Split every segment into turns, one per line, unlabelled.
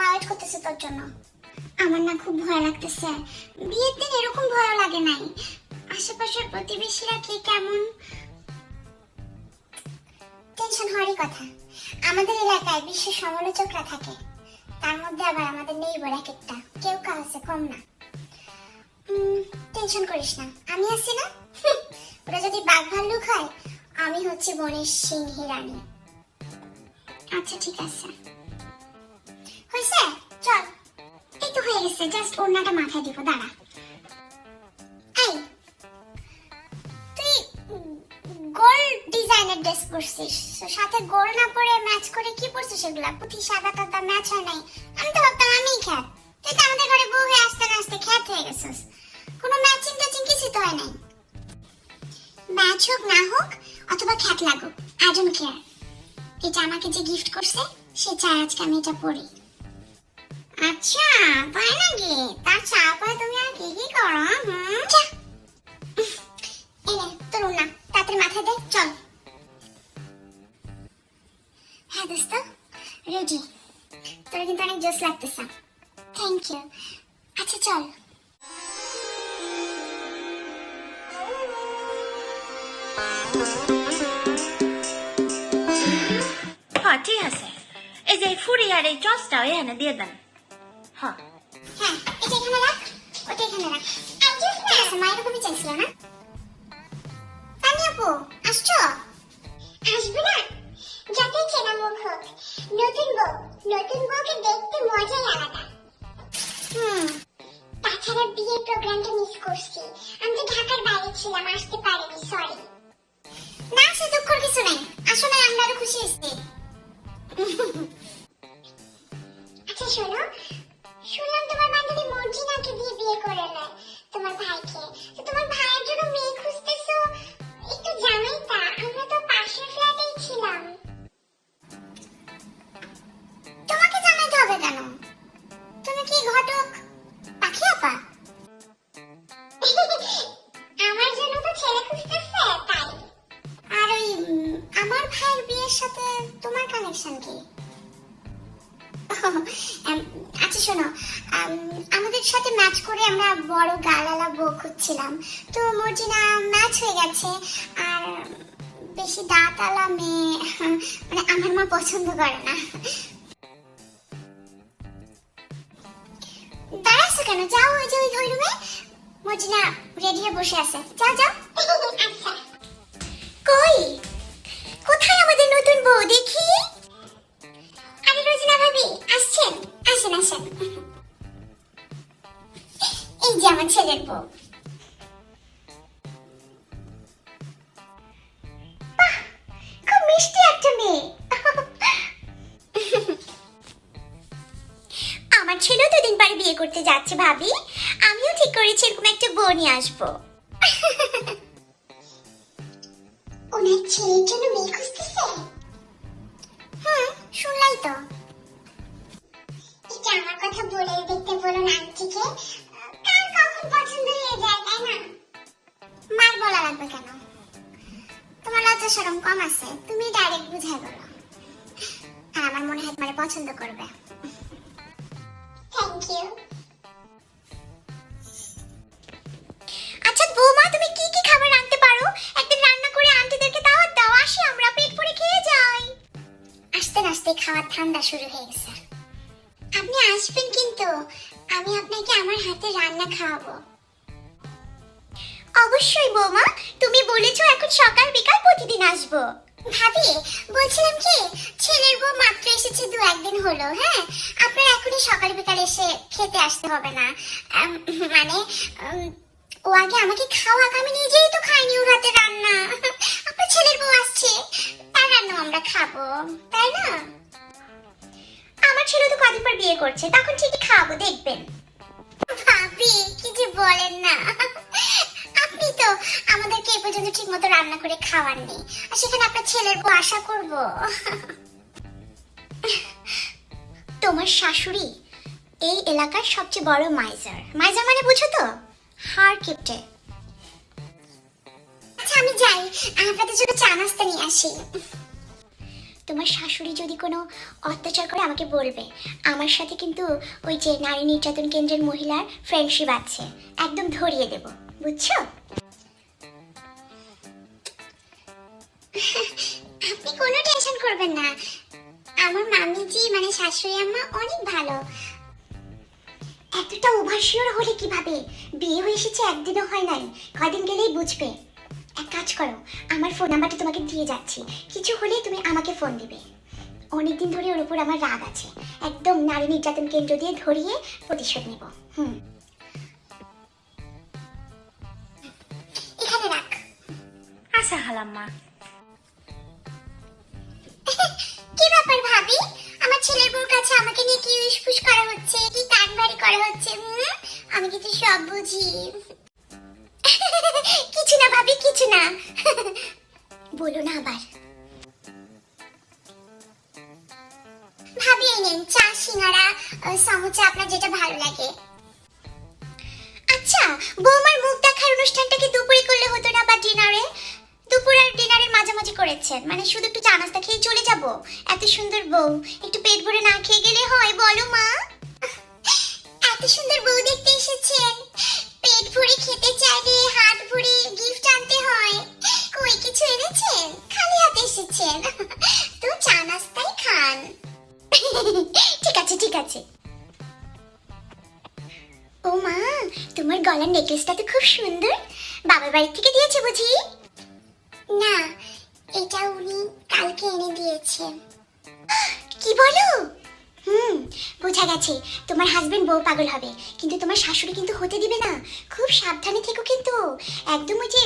Wait করতেছে তোর জন্য। আমার না খুব ভয় লাগতেছে। বিয়ের দিন এরকম ভয় লাগে নাই। আশেপাশের প্রতিবেশীরা কে কেমন। টেনশন হওয়ারই কথা। আমাদের এলাকায় বিশ্ব সমালোচকরা থাকে, তার মধ্যে আবার আমাদের নেইবার এক একটা, কেউ কাছে কম না। টেনশন করিস না, আমি আছি না। ওরা যদি বাঘ ভাল্লুক হয়, আমি হচ্ছে বনের সিংহী রানী। আচ্ছা ঠিক আছে, হয়েছে, চল। এই তো হয়ে গেছে, জাস্ট ওড়নাটা মাথায় দিব, দাঁড়া। এই তুই গোল্ড ডিজাইনের ড্রেস পরছিস, সাথে গোল্ড না পরে ম্যাচ করে কি পরছিস? এগুলা পুঁথি সাদা টাদা ম্যাচ হয় নাই। আমি তো ভাবতাম আমিই খ্যাত, তুই তো আমাদের ঘরে বউ হয়ে আসতে না আসতে খ্যাত হয়ে গেছিস। কোনো ম্যাচিং টাচিং কিছু তো হয় নাই। ম্যাচ হোক না হোক অথবা খ্যাত লাগুক, আই ডোন্ট কেয়ার। এটা আমাকে যে গিফট করছে সে চায় আজকে আমি এটা পরি। আচ্ছা তাই নাকি? তার চা পায় তুমি আর কি কি করো? এই নে তোর না, তাড়াতাড়ি মাথায় দে, চল। হ্যাঁ দোস্ত, রেডি। তোর কিন্তু অনেক জোস লাগতেছে। Thank you. আচ্ছা চল।
হ্যাঁ ঠিক আছে, এই যে ফুরি আর এই চসটাও এখানে দিয়ে দেন। হ্যাঁ
হ্যাঁ, এটা এখানে রাখ, ওটা এখানে রাখ। ঠিক আছে, মা এরকমই চাইছিল না? তানি আপু আসছো? আসবে না, যতই চেনা মুখ হোক, নতুন বউকে দেখতে মজাই আলাদা। তাছাড়া বিয়ের প্রোগ্রামটা মিস করছি। আমি তো ঢাকার বাইরে ছিলাম, আসতে পারিনি, সরি। না সে দুঃখের কিছু নাই, আসলে আমরা আরো খুশি হয়েছি। আচ্ছা শোনো, শুনলাম তোমার বান্ধবী মর্জিনাকে দিয়ে বিয়ে করে নেয় তোমার ভাইকে। তো তোমার ভাইয়ের জন্য মেয়ে খুঁজতেছো, একটু জানাইতা, আমরা তো পাশের ফ্ল্যাটেই ছিলাম। তোমাকে জানাইতে হবে কেন? তুমি কি ঘটক পাখি আপা? আমার জন্য তো ছেলে খুঁজতেছে তাই। আর ওই আমার ভাইয়ের বিয়ের সাথে তোমার কানেকশন কি? আচ্ছা শোনো, আমাদের সাথে ম্যাচ করে আমরা বড় গালালা বউ খুঁজছিলাম, তো মর্জিনা ম্যাচ হয়ে গেছে। আর বেশি দাঁতালা মেয়ে মানে আমার মা পছন্দ করে না। দাঁড়াচ্ছ কেন? যাও, ওই যে ওই রুমে মর্জিনা রেডি হয়ে বসে আছে, যাও যাও। আচ্ছা কই, কোথায় আমাদের নতুন বউ দেখি? আরে রোজিনা ভাবি আসছেন, আসেন আসেন। এই যে আমার ছেলের বউ। বাহ, খুব মিষ্টি একটা মেয়ে। আমার ছেলেও দুদিন পরে বিয়ে করতে যাচ্ছে ভাবি। আমিও ঠিক করেছি এরকম একটা বউ নিয়ে আসবো। ওনার ছেলের জন্য মেয়ে খুঁজতেছে? শুনলাই তো। এটা আমার কথা বলে দেখতে বলুন আন্টিকে, কার কখন পছন্দ হয়ে যায় তাই না? মার বলা লাগবে কেন? তোমার লজ্জা শরম কম আছে, তুমি ডাইরেক্ট বুঝাই বলো। আর আমার মনে হয় তোমার পছন্দ করবে। Thank you. আচ্ছা বৌমা, তুমি কি কি খাবার রাঁধতে পারো? একদিন রান্না করে আন্টিদেরকে দাওয়াত দাও, আসি আমরা পেট ভরে খেয়ে যাই। আস্তে আস্তে খাওয়া ঠান্ডা শুরু হয়ে গেছে। আপনি আসবেন কিন্তু আমি আপনাকে আমার হাতে রান্না খাওয়াবো। অবশ্যই বৌমা, তুমি বলেছো এখন সকাল বিকাল প্রতিদিন আসবো। ভাবি বলছিলাম কি, ছেলের বউ মাত্র এসেছে 2-1 দিন হলো। হ্যাঁ, আপনার এখনই সকাল বিকাল এসে খেতে আসতে হবে না। মানে ও আগে আমাকে খাওয়াক, আমি নিজেই তো খাইনি ওর হাতে রান্না। আপনার ছেলের বউ আসছে, তার রান্না আমরা খাবো, তাই না? আমার ছেলে তো কদিন পর বিয়ে করছে, তখন ঠিকই খাওয়াবো, দেখবেন। ভাবি কি যে বলেন না, আপনি তো আমাদেরকে এই পর্যন্ত ঠিক মতো রান্না করে খাওয়াননি, আর সেখানে আপনার ছেলের বউ আশা করব? তোমার শাশুড়ি এই এলাকার সবচেয়ে বড় মাইজার। মাইজার মানে বুঝো তো? হাড় কিপটে। আচ্ছা আমি যাই, আপনাদের জন্য চা নাস্তা নিয়ে আসি। তোমার শাশুড়ি যদি কোনো অত্যাচার করে আমাকে বলবে। আমার সাথে কিন্তু ওই যে নারী নির্যাতন কেন্দ্রের মহিলার ফ্রেন্ডশিপ আছে, একদম ধরিয়ে দেব, বুঝছো? আপনি কোনো টেনশন করবেন না, আমার মামিজি মানে শাশুড়ি আম্মা অনেক ভালো। এতটা ওভারশিওর হলে কিভাবে? বিয়ে হয়ে এসেছে একদিনও হয় নাই, কয়দিন গেলেই বুঝবে। এক কাজ করো, আমার ফোন নাম্বারটা তোমাকে দিয়ে যাচ্ছি, কিছু হলে তুমি আমাকে ফোন দিবে। অনেকদিন ধরে ওর উপর আমার রাগ আছে, একদম নারী নির্যাতন কেন্দ্র দিয়ে ধরিয়ে প্রতিশোধ নেব। এখানে রাখ।
আচ্ছা খালাম্মা।
কি ব্যাপার ভাবি, আমার ছেলের বউর কাছে আমাকে নিয়ে কি উসফুস করা হচ্ছে, কি কান ভারী করা হচ্ছে? আমি কিন্তু সব বুঝি। কিছু না ভাবি, কিছু না। বলো না আবার। ভাবি এই নেন চা, সিঙ্গারা, সমোসা, আপনার যেটা ভালো লাগে। আচ্ছা, বৌমার মুখ দেখার অনুষ্ঠানটা কি দুপুরে করলে হতো না, বা ডিনারে? দুপুর আর ডিনারের মাঝামাঝি করেছেন, মানে শুধু একটু চা নাস্তা খেয়ে চলে যাব? এত সুন্দর বউ, একটু পেট ভরে না খেয়ে গেলে হয় বলো মা? এত সুন্দর বউ দেখতে এসেছেন, পেট ভরে খেতে চাইলে হাত ভরে গিফট আনতে হয়। কই কিছু এনেছেন? খালি হাতে এসেছেন, তো চা নাস্তাই খান। ঠিক আছে ঠিক আছে। ও মা, তোমার গলার নেকলেসটা তো খুব সুন্দর, বাবার বাড়ি থেকে দিয়েছে বুঝি? না, এটা উনি কালকে এনে দিয়েছেন। কি বলো? বোঝা গেছে তোমার হাজবেন্ড বউ পাগল হবে, কিন্তু তোমার শাশুড়ি কিন্তু হতে দিবে না। খুব সাবধানে থেকো কিন্তু, একদম ওই যে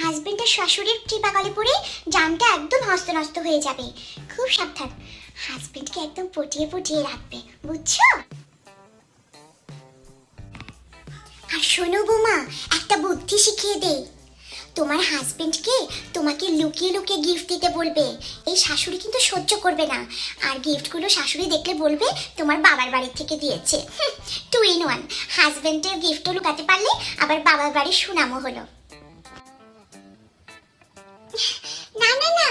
হাজবেন্ড আর শাশুড়ির টিপা গলে পড়ে জানটা একদম হস্তনষ্ট হয়ে যাবে। খুব সাবধান, হাজবেন্ডকে একদম পটিয়ে পটিয়ে রাখবে, বুঝছো? আর শোনো বৌমা, একটা বুদ্ধি শিখিয়ে দেই। তোমার হাজবেন্ডকে তোমাকে লুকিয়ে লুকিয়ে গিফট দিতে বলবে, এই শাশুড়ি কিন্তু সহ্য করবে না। আর গিফটগুলো শাশুড়ি দেখলে বলবে তোমার বাবার বাড়ি থেকে দিয়েছে। 2 in 1, হাজবেন্ডের গিফটও লুকাতে পারলে আবার বাবার বাড়ির সুনামও হলো। না না না,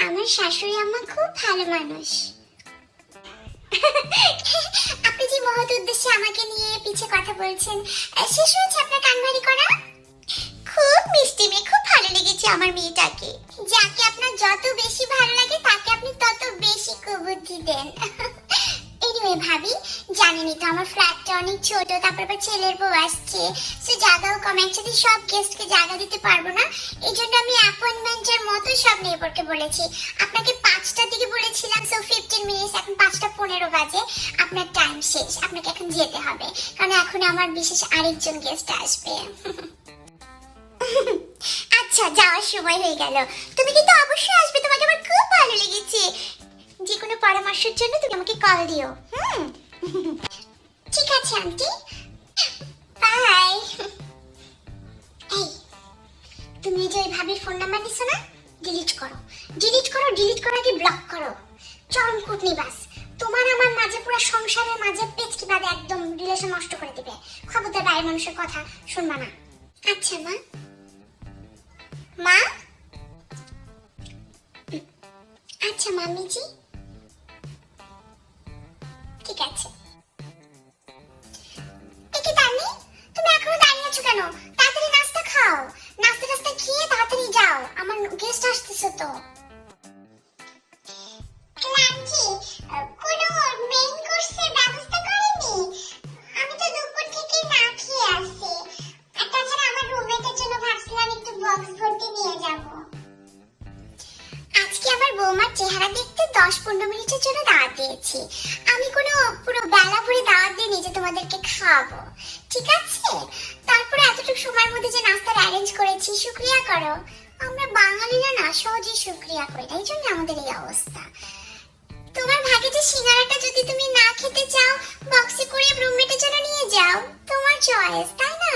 আমার শাশুড়ি আম্মা খুব ভালো মানুষ। আপনি যে মহৎ উদ্দেশ্যে আমাকে নিয়ে পিছে কথা বলছেন, শেষ হয়েছে আপনার কান ভারী করা? খুব মিষ্টি মেয়ে, খুব ভালো লেগেছে আমার মেয়েটাকে। যাকে আপনার যত বেশি ভালো লাগে তাকে আপনি তত বেশি কুবুদ্ধি দেন। এনিওয়ে ভাবি, জানেনই তো আমার ফ্ল্যাটটা অনেক ছোট, তারপর আবার ছেলের বউ আসছে, সো জায়গাও কম, একসাথে সব গেস্টকে জায়গা দিতে পারবো না। এই জন্য আমি অ্যাপয়েন্টমেন্টের মতো সব নেইবারকে বলেছি। আপনাকে 5টার দিকে বলেছিলাম, সো 15 মিনিটস, এখন 5:15 বাজে। আপনার টাইম শেষ, আপনাকে এখন যেতে হবে, কারণ এখন আমার বিশেষ আরেকজন গেস্ট আসবে। আচ্ছা, যাওয়ার সময় হয়ে গেল, তুমি কিন্তু অবশ্যই আসবে, তোমাকে আমার খুব ভালো লেগেছে। যে কোনো পরামর্শের জন্য তুমি আমাকে কল দিও। ঠিক আছে আন্টি, বাই। এই, তুমি যে ওই ভাবির ফোন নাম্বার নিছো না, ডিলিট করো, ডিলিট করো, ডিলিট করার আগে ব্লক করো। চরম কুটনিবাস, তোমার আমার মাঝে পুরো সংসারের মাঝে পেচকি বাঁধে একদম রিলেশন নষ্ট করে দিবে। খবরদার বাইরের মানুষের কথা শুনবা না। আচ্ছা মা। মা? আচ্ছা মামিজি, ঠিক আছে। একে তানি, তুমি এখনো দাঁড়িয়ে আছো কেন? তাড়াতাড়ি নাস্তা খাও, নাস্তা টাস্তা খেয়ে তাড়াতাড়ি যাও, আমার গেস্ট আসতেছে তো। লাঞ্চি কোনো মেইন কোর্সের ব্যবস্থা করেনি? আমি তো দুপুর থেকে না খেয়ে আসি, আর তাছাড়া আমার রুমমেটের জন্য ভাবছিলাম একটু বক্স ভর্তি নিয়ে যাব। আজকে আমার বৌমার চেহারা দেখতে 10-15 মিনিটের জন্য দাওয়াত দিয়েছি, আমি কোনো পুরো বেলা ভরে দাওয়াত দিইনি যে তোমাদেরকে খাওয়াবো, ঠিক আছে? তারপরে এতটুকু সময়ের মধ্যে যে নাস্তার অ্যারেঞ্জ করেছি, শুকরিয়া করো। আমরা বাঙালিরা না সহজেই শুকরিয়া করি, এই জন্য আমাদের এই অবস্থা। তোমার ভাগে যে সিঙ্গারাটা যদি তুমি না খেতে চাও, বক্সে করে রুমমেটের জন্য নিয়ে যাও, তোমার চয়েস, তাই না?